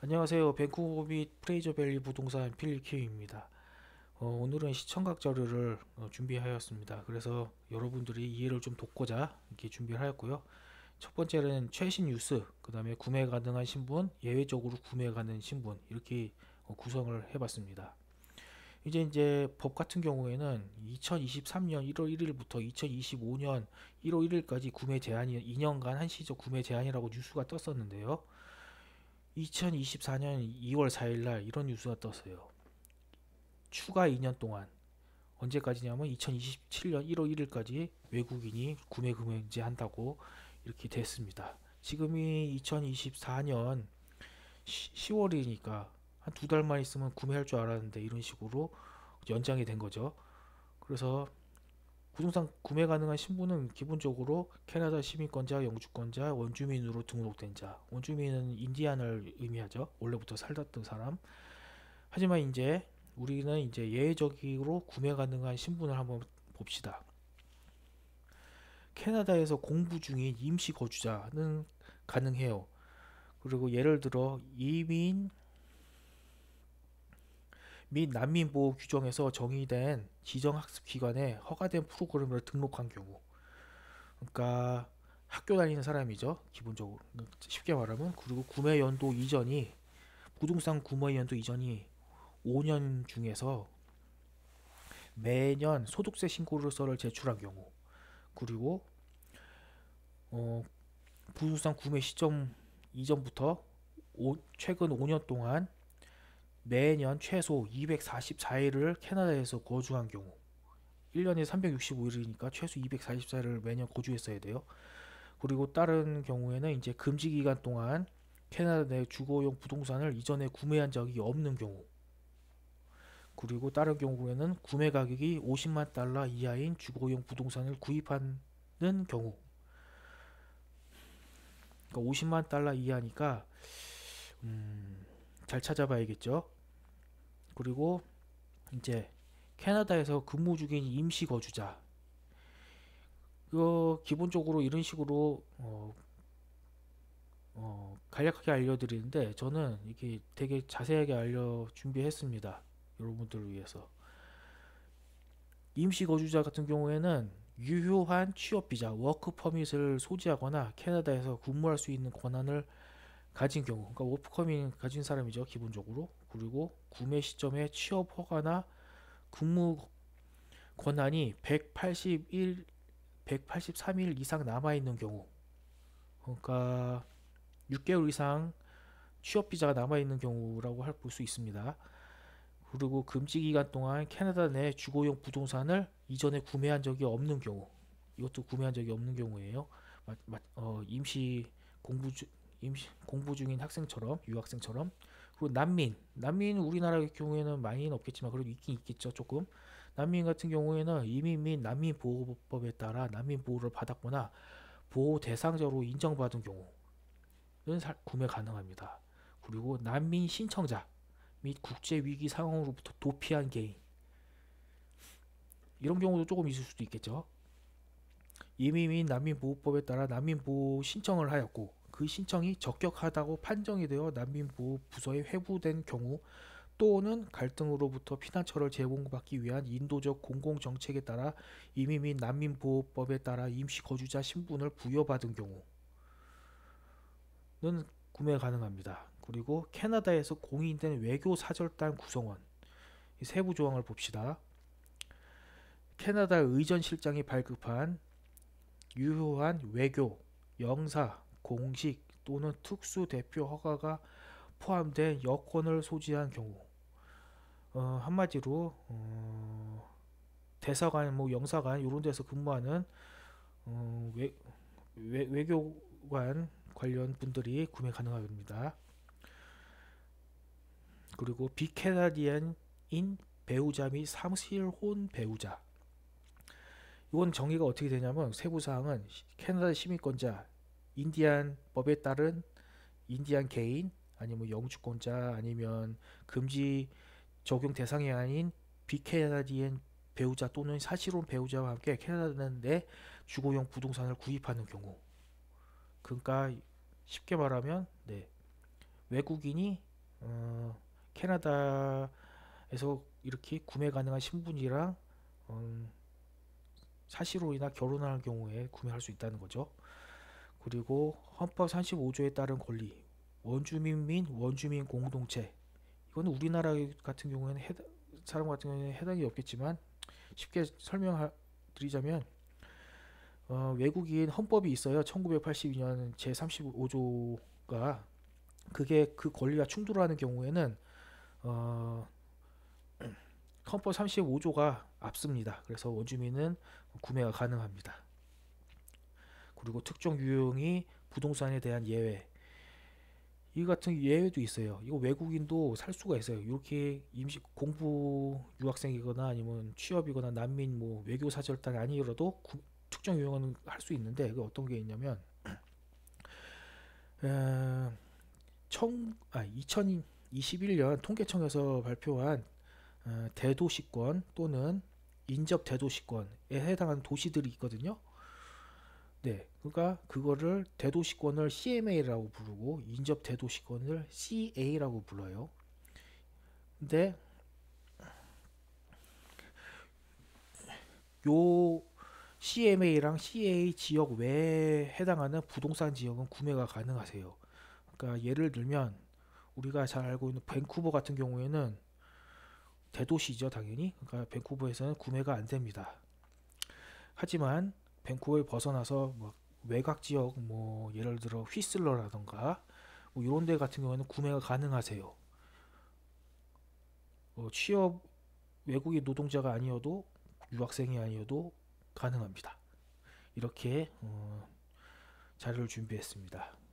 안녕하세요. 밴쿠버 및 프레이저밸리 부동산 필리킴입니다. 오늘은 시청각 자료를 준비하였습니다. 그래서 여러분들이 이해를 좀 돕고자 이렇게 준비를 하였고요. 첫 번째는 최신 뉴스, 그 다음에 구매 가능한 신분, 예외적으로 구매 가능한 신분 이렇게 구성을 해봤습니다. 이제 법 같은 경우에는 2023년 1월 1일부터 2025년 1월 1일까지 구매 제한이 2년간 한시적 구매 제한이라고 뉴스가 떴었는데요. 2024년 2월 4일 날 이런 뉴스가 떴어요. 추가 2년 동안 언제까지냐면 2027년 1월 1일까지 외국인이 구매 금지한다고 이렇게 됐습니다. 지금이 2024년 10월이니까 한 두 달만 있으면 구매할 줄 알았는데 이런 식으로 연장이 된 거죠. 그래서 부동산 구매 가능한 신분은 기본적으로 캐나다 시민권자, 영주권자, 원주민으로 등록된 자. 원주민은 인디안을 의미하죠. 원래부터 살았던 사람. 하지만 이제 우리는 이제 예외적으로 구매 가능한 신분을 한번 봅시다. 캐나다에서 공부 중인 임시 거주자는 가능해요. 그리고 예를 들어 이민 및 난민 보호 규정에서 정의된 지정 학습 기관에 허가된 프로그램을 등록한 경우, 그러니까 학교 다니는 사람이죠. 기본적으로 쉽게 말하면. 그리고 구매 연도 이전이 부동산 구매 연도 이전이 5년 중에서 매년 소득세 신고서를 제출한 경우, 그리고 어, 부동산 구매 시점 이전부터 최근 5년 동안 매년 최소 244일을 캐나다에서 거주한 경우, 1년에 365일이니까 최소 244일을 매년 거주했어야 돼요. 그리고 다른 경우에는 이제 금지 기간 동안 캐나다 내 주거용 부동산을 이전에 구매한 적이 없는 경우, 그리고 다른 경우에는 구매 가격이 50만 달러 이하인 주거용 부동산을 구입하는 경우. 그러니까 50만 달러 이하니까 잘 찾아봐야겠죠. 그리고 이제 캐나다에서 근무 중인 임시 거주자, 이거 기본적으로 이런 식으로 간략하게 알려드리는데 저는 이게 되게 자세하게 알려 준비했습니다. 여러분들을 위해서. 임시 거주자 같은 경우에는 유효한 취업 비자 워크 퍼밋을 소지하거나 캐나다에서 근무할 수 있는 권한을 가진 경우, 그러니까 워크 퍼밋 가진 사람이죠, 기본적으로. 그리고 구매 시점에 취업 허가나 근무 권한이 183일 이상 남아 있는 경우, 그러니까 6개월 이상 취업 비자가 남아 있는 경우라고 볼 수 있습니다. 그리고 금지 기간 동안 캐나다 내 주거용 부동산을 이전에 구매한 적이 없는 경우, 이것도 구매한 적이 없는 경우예요. 임시 공부 공부 중인 학생처럼, 유학생처럼. 그리고 난민 우리나라 경우에는 많이는 없겠지만 그래도 있긴 있겠죠, 조금. 난민 같은 경우에는 이민 및 난민 보호법에 따라 난민 보호를 받았거나 보호 대상자로 인정받은 경우는 구매 가능합니다. 그리고 난민 신청자 및 국제 위기 상황으로부터 도피한 개인, 이런 경우도 조금 있을 수도 있겠죠. 이민 및 난민 보호법에 따라 난민 보호 신청을 하였고 그 신청이 적격하다고 판정이 되어 난민 보호 부서에 회부된 경우, 또는 갈등으로부터 피난처를 제공받기 위한 인도적 공공 정책에 따라 이민 및 난민 보호법에 따라 임시 거주자 신분을 부여받은 경우는 구매 가능합니다. 그리고 캐나다에서 공인된 외교 사절단 구성원, 이 세부 조항을 봅시다. 캐나다 의전실장이 발급한 유효한 외교, 영사, 공식 또는 특수 대표 허가가 포함된 여권을 소지한 경우, 한마디로 대사관, 뭐 영사관 이런 데서 근무하는 외교관 관련 분들이 구매 가능합니다. 그리고 비캐나디안인 배우자 및 사실혼 배우자, 이건 정의가 어떻게 되냐면 세부사항은 캐나다 시민권자, 인디안 법에 따른 인디안 개인, 아니면 영주권자, 아니면 금지 적용 대상이 아닌 비캐나디안 배우자 또는 사실혼 배우자와 함께 캐나다 내 주거용 부동산을 구입하는 경우. 그러니까 쉽게 말하면 외국인이 캐나다에서 이렇게 구매 가능한 신분이랑 사실혼이나 결혼할 경우에 구매할 수 있다는 거죠. 그리고 헌법 35조에 따른 권리, 원주민 및 원주민 공동체. 이거는 우리나라 같은 경우에는 사람 같은 경우에는 해당이 없겠지만 쉽게 설명드리자면 외국인 헌법이 있어요. 1982년 제35조가 그게 그 권리와 충돌하는 경우에는 어, 헌법 35조가 앞섭니다. 그래서 원주민은 구매가 가능합니다. 그리고 특정 유형이 부동산에 대한 예외. 이 같은 예외도 있어요. 이거 외국인도 살 수가 있어요. 이렇게 임시 공부 유학생이거나 아니면 취업이거나 난민 뭐 외교 사절단이 아니더라도 특정 유형은 할 수 있는데 그 어떤 게 있냐면 2021년 통계청에서 발표한 대도시권 또는 인접 대도시권에 해당하는 도시들이 있거든요. 네, 그러니까 그거를 대도시권을 CMA라고 부르고 인접 대도시권을 CA라고 불러요. 근데 요 CMA랑 CA 지역 외에 해당하는 부동산 지역은 구매가 가능하세요. 그러니까 예를 들면 우리가 잘 알고 있는 밴쿠버 같은 경우에는 대도시죠, 당연히. 그러니까 밴쿠버에서는 구매가 안 됩니다. 하지만 밴쿠버를 벗어나서 뭐 외곽 지역 뭐 예를 들어 휘슬러라던가 뭐 이런 데 같은 경우에는 구매가 가능하세요. 취업 외국인 노동자가 아니어도 유학생이 아니어도 가능합니다. 이렇게 자료를 준비했습니다.